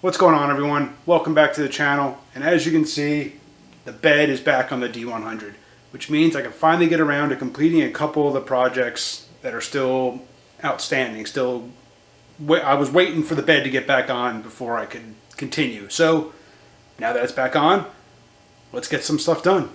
What's going on, everyone? Welcome back to the channel. And as you can see, the bed is back on the D100, which means I can finally get around to completing a couple of the projects that are still outstanding. I was waiting for the bed to get back on before I could continue. So now that it's back on, let's get some stuff done.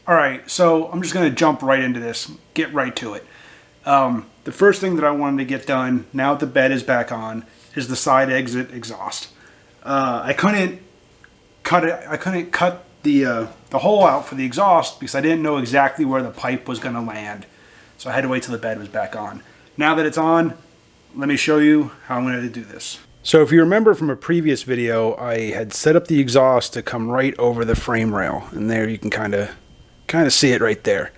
Alright, so I'm just going to jump right into this, get right to it. The first thing that I wanted to get done, now that the bed is back on, is the side exit exhaust. I couldn't cut the hole out for the exhaust because I didn't know exactly where the pipe was going to land. So I had to wait till the bed was back on. Now that it's on, let me show you how I'm going to do this. So if you remember from a previous video, I had set up the exhaust to come right over the frame rail. And there you can kind of see it right there.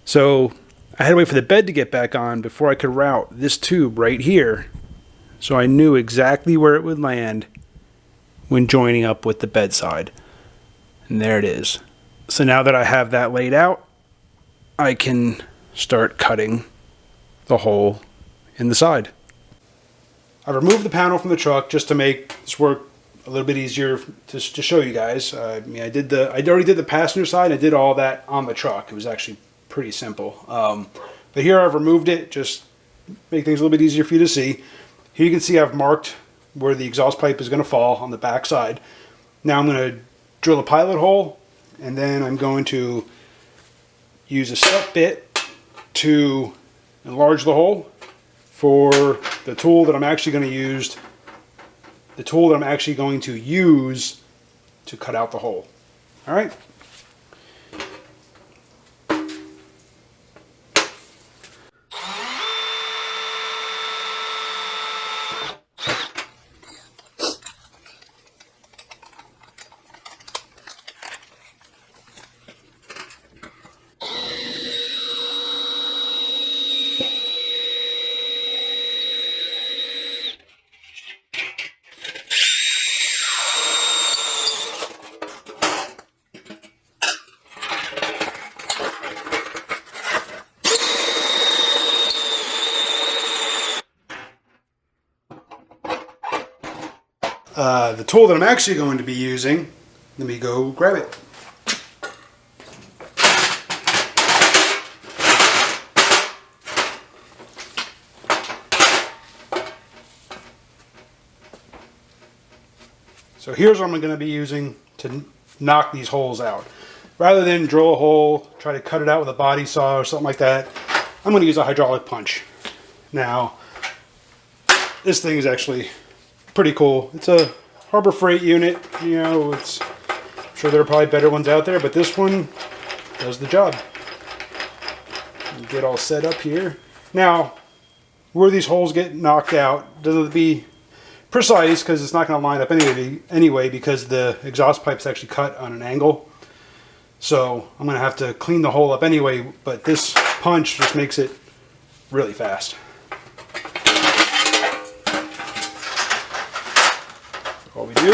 So I had to wait for the bed to get back on before I could route this tube right here, so I knew exactly where it would land when joining up with the bedside. And there it is. So now that I have that laid out, I can start cutting the hole in the side. I removed the panel from the truck just to make this work a little bit easier to show you guys. I already did the passenger side. I did all that on the truck. It was actually pretty simple. But here I've removed it, just make things a little bit easier for you to see. Here you can see I've marked where the exhaust pipe is going to fall on the back side. Now I'm going to drill a pilot hole, and then I'm going to use a set bit to enlarge the hole for the tool that I'm actually going to use. The tool that I'm actually going to use to cut out the hole. All right. The tool that I'm actually going to be using, let me go grab it. So here's what I'm going to be using to knock these holes out. Rather than drill a hole, try to cut it out with a body saw or something like that, I'm going to use a hydraulic punch. Now, this thing is actually pretty cool. It's a Harbor Freight unit, you know, I'm sure there are probably better ones out there, but this one does the job. Get all set up here. Now, where these holes get knocked out doesn't have to be precise because it's not going to line up anyway because the exhaust pipe's actually cut on an angle. So I'm going to have to clean the hole up anyway, but this punch just makes it really fast. All we do,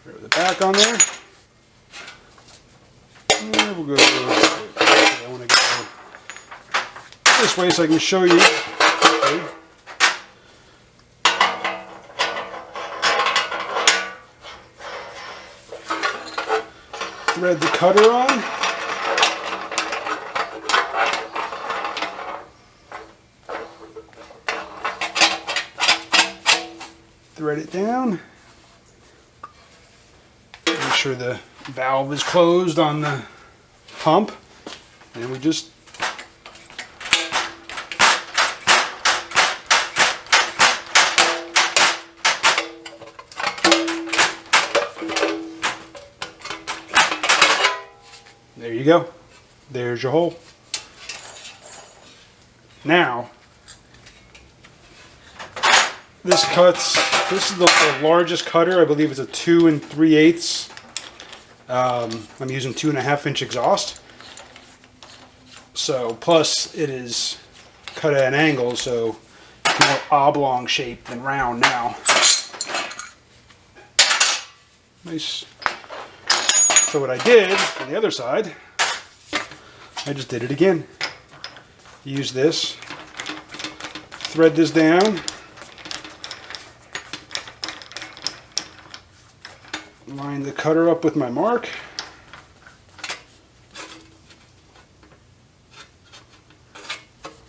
throw the back on there, and we'll go, I want to go this way so I can show you. Okay. Thread the cutter on. Thread it down. Make sure the valve is closed on the pump. And we just there you go. There's your hole. Now, this is the largest cutter. I believe it's a 2 3/8. I'm using 2.5 inch exhaust. So, plus it is cut at an angle, so it's more oblong shape than round now. Nice So what I did on the other side, I just did it again. Use this, thread this down, line the cutter up with my mark.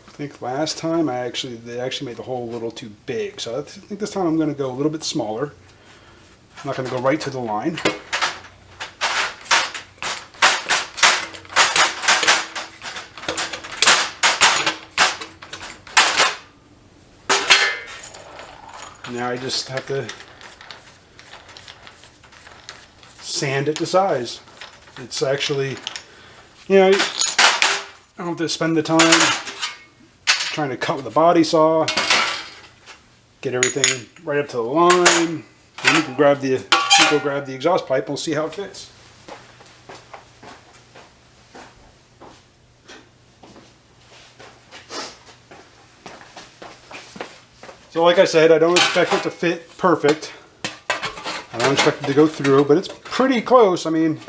I think last time they actually made the hole a little too big, so I think this time I'm going to go a little bit smaller. I'm not going to go right to the line. Now I just have to sand it to size. It's actually, you know, I don't have to spend the time trying to cut with a body saw, get everything right up to the line. And you can grab the exhaust pipe and we'll see how it fits. So like I said, I don't expect it to fit perfect. I don't expect it to go through, but it's pretty close. I mean,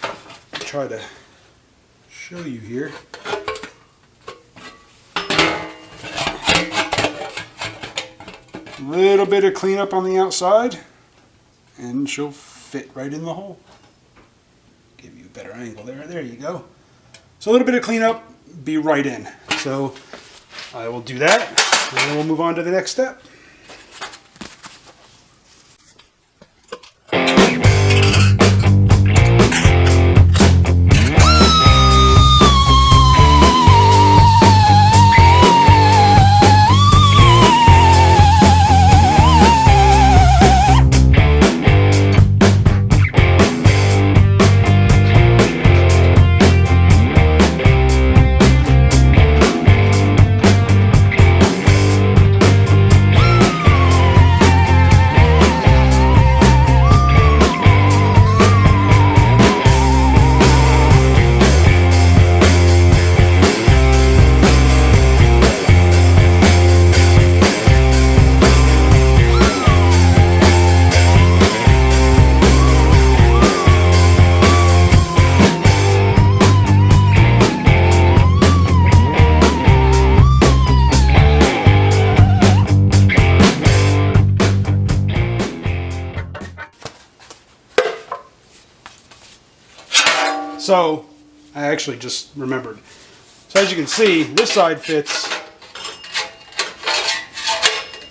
I'll try to show you here. A little bit of cleanup on the outside, and she'll fit right in the hole. Give you a better angle there. There you go. So a little bit of cleanup, be right in. So I will do that, and then we'll move on to the next step. So I actually just remembered. So as you can see, this side fits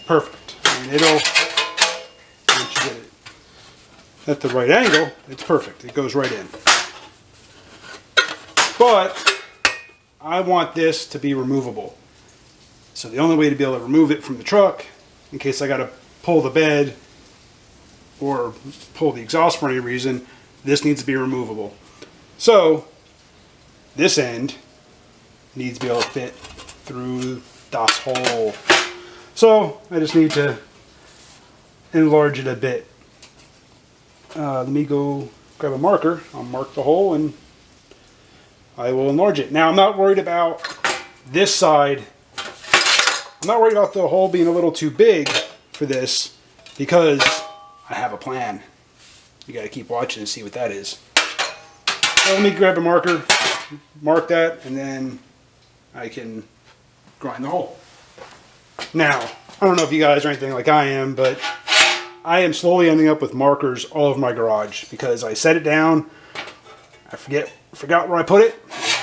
perfect. I mean, once you get it at the right angle, it's perfect. It goes right in. But I want this to be removable. So the only way to be able to remove it from the truck, in case I got to pull the bed or pull the exhaust for any reason, this needs to be removable. So this end needs to be able to fit through das hole. So I just need to enlarge it a bit. Let me go grab a marker. I'll mark the hole and I will enlarge it. Now I'm not worried about this side. I'm not worried about the hole being a little too big for this because I have a plan. You got to keep watching and see what that is. So let me grab a marker, mark that, and then I can grind the hole. Now, I don't know if you guys are anything like I am, but I am slowly ending up with markers all over my garage because I set it down, I forgot where I put it,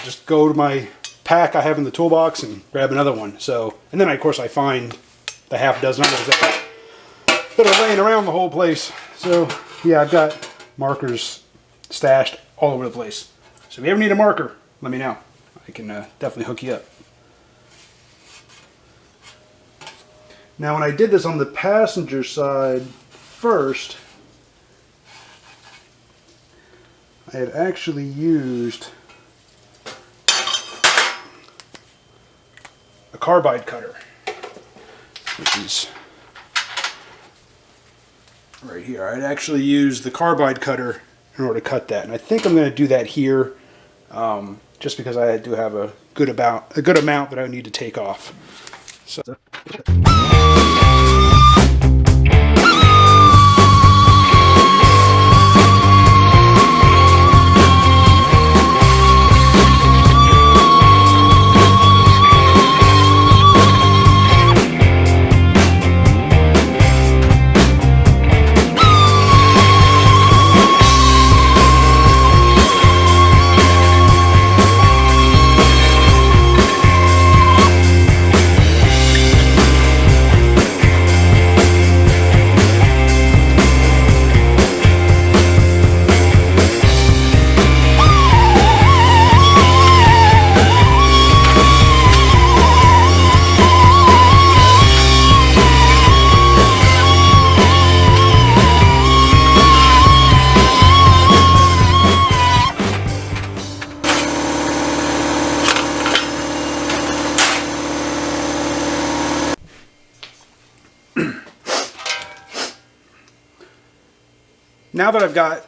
just go to my pack I have in the toolbox and grab another one. So, and then of course I find the half dozen others that are laying around the whole place. So yeah, I've got markers stashed all over the place. So if you ever need a marker, let me know. I can definitely hook you up. Now when I did this on the passenger side first, I had actually used a carbide cutter, which is right here. I'd actually used the carbide cutter in order to cut that, and I think I'm going to do that here, just because I do have a good amount that I need to take off. So. now that I've got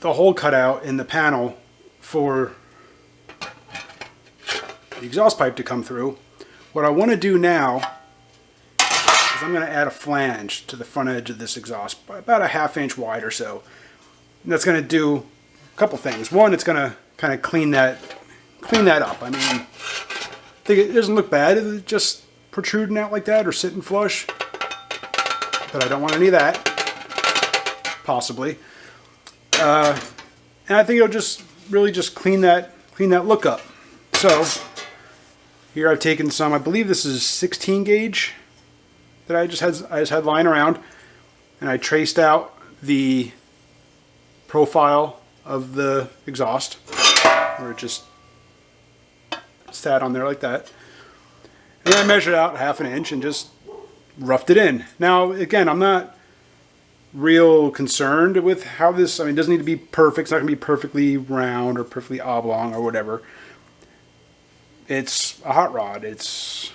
the hole cut out in the panel for the exhaust pipe to come through, what I want to do now is I'm going to add a flange to the front edge of this exhaust, about a 1/2 inch wide or so. And that's going to do a couple things. One, it's going to kind of clean that up. I mean, I think it doesn't look bad. It's just protruding out like that or sitting flush. But I don't want any of that, possibly. And I think it'll just really just clean that look up. So here I've taken some, I believe this is 16 gauge that I just had lying around, and I traced out the profile of the exhaust, where it just sat on there like that. And I measured out 1/2 inch and just roughed it in. Now again, I'm not real concerned with how this, I mean, it doesn't need to be perfect. It's not going to be perfectly round or perfectly oblong or whatever. It's a hot rod. It's,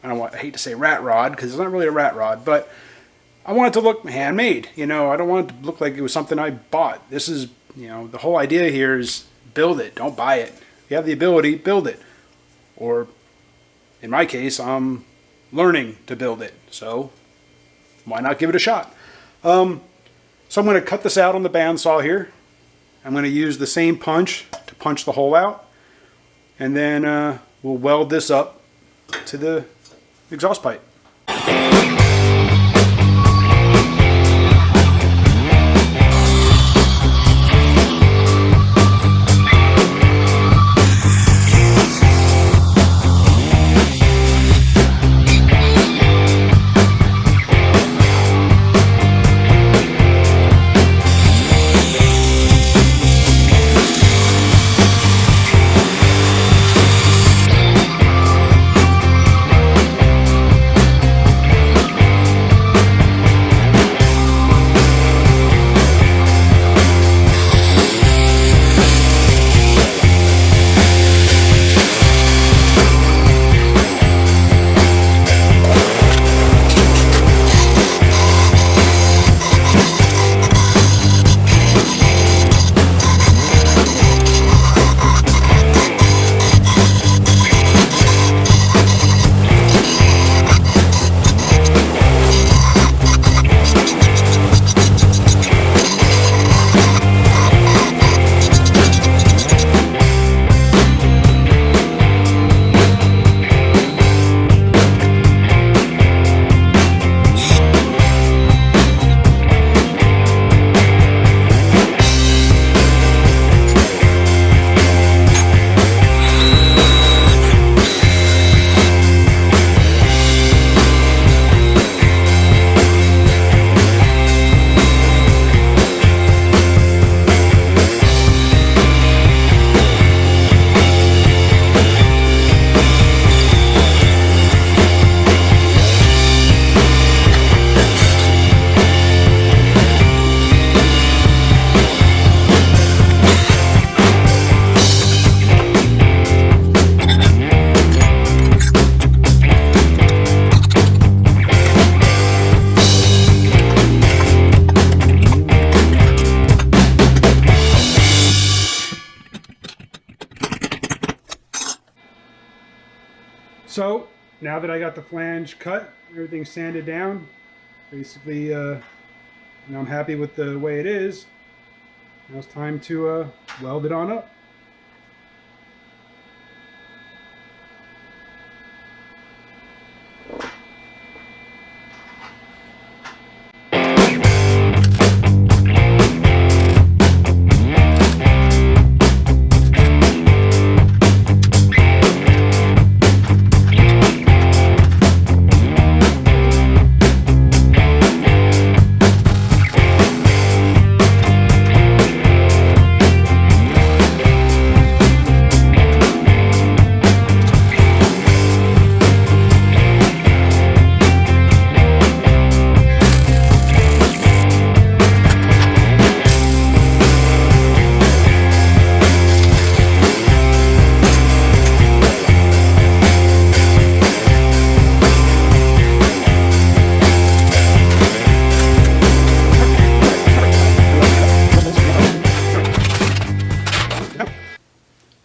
I hate to say rat rod because it's not really a rat rod, but I want it to look handmade. You know, I don't want it to look like it was something I bought. This is, you know, the whole idea here is build it, don't buy it. If you have the ability, build it. Or in my case, I'm learning to build it, so why not give it a shot? So I'm going to cut this out on the bandsaw here. I'm going to use the same punch to punch the hole out, and then we'll weld this up to the exhaust pipe. So now that I got the flange cut, everything's sanded down, basically, and I'm happy with the way it is. Now it's time to weld it on up.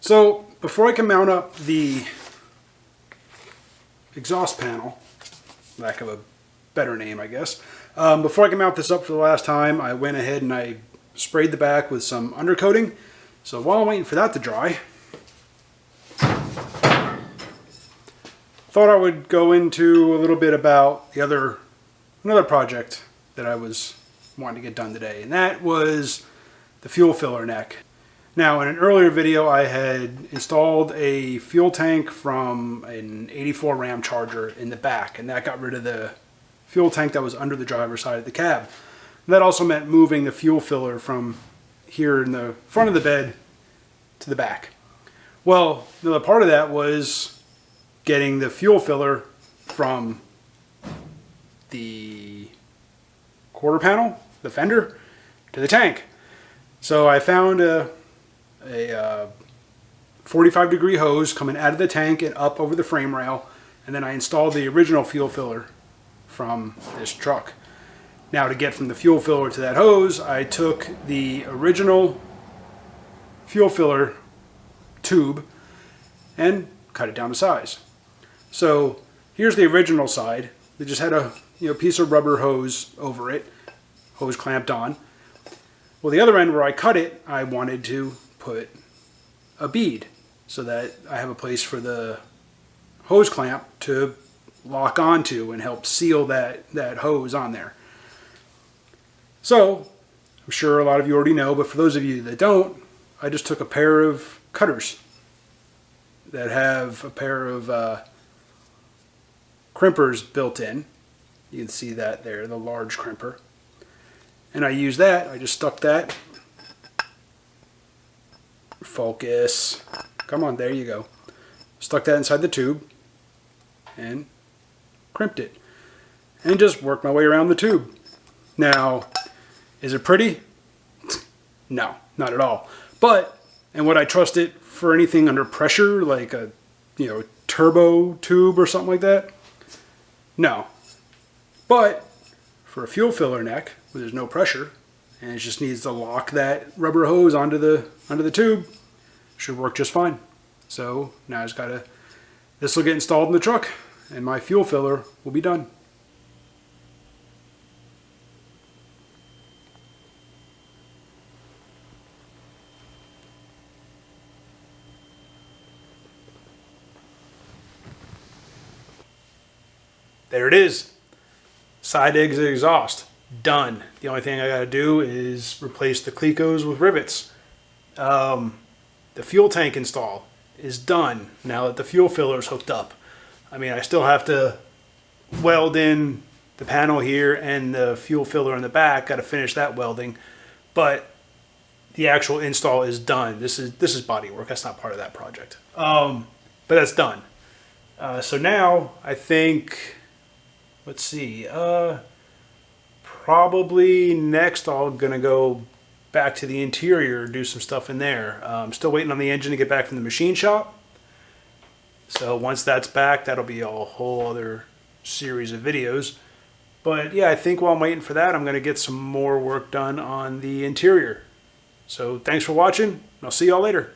So before I can mount up the exhaust panel, lack of a better name I guess, before I can mount this up for the last time, I went ahead and I sprayed the back with some undercoating. So while I'm waiting for that to dry, thought I would go into a little bit about another project that I was wanting to get done today, and that was the fuel filler neck. Now, in an earlier video, I had installed a fuel tank from an 84 Ram Charger in the back, and that got rid of the fuel tank that was under the driver's side of the cab. And that also meant moving the fuel filler from here in the front of the bed to the back. Well, another part of that was getting the fuel filler from the quarter panel, the fender, to the tank. So I found a 45-degree hose coming out of the tank and up over the frame rail, and then I installed the original fuel filler from this truck. Now, to get from the fuel filler to that hose, I took the original fuel filler tube and cut it down to size. So here's the original side. They just had a piece of rubber hose over it, hose clamped on. Well, the other end where I cut it, I wanted to put a bead so that I have a place for the hose clamp to lock onto and help seal that hose on there. So I'm sure a lot of you already know, but for those of you that don't, I just took a pair of cutters that have a pair of crimpers built in. You can see that there, the large crimper. And I used that, I just stuck that. Focus. Come on, there you go. Stuck that inside the tube and crimped it. And just worked my way around the tube. Now, is it pretty? No, not at all. But, and would I trust it for anything under pressure, like a turbo tube or something like that? No. But for a fuel filler neck where there's no pressure and it just needs to lock that rubber hose onto the tube, should work just fine. So now I just gotta, this will get installed in the truck and my fuel filler will be done. There it is. Side exit exhaust. Done. The only thing I got to do is replace the clecos with rivets. The fuel tank install is done now that the fuel filler is hooked up. I mean, I still have to weld in the panel here and the fuel filler in the back. Got to finish that welding. But the actual install is done. This is body work. That's not part of that project. But that's done. So now I think, let's see, probably next I'm gonna go back to the interior, do some stuff in there. I'm still waiting on the engine to get back from the machine shop. So once that's back, that'll be a whole other series of videos. But yeah, I think while I'm waiting for that, I'm gonna get some more work done on the interior. So thanks for watching, and I'll see y'all later.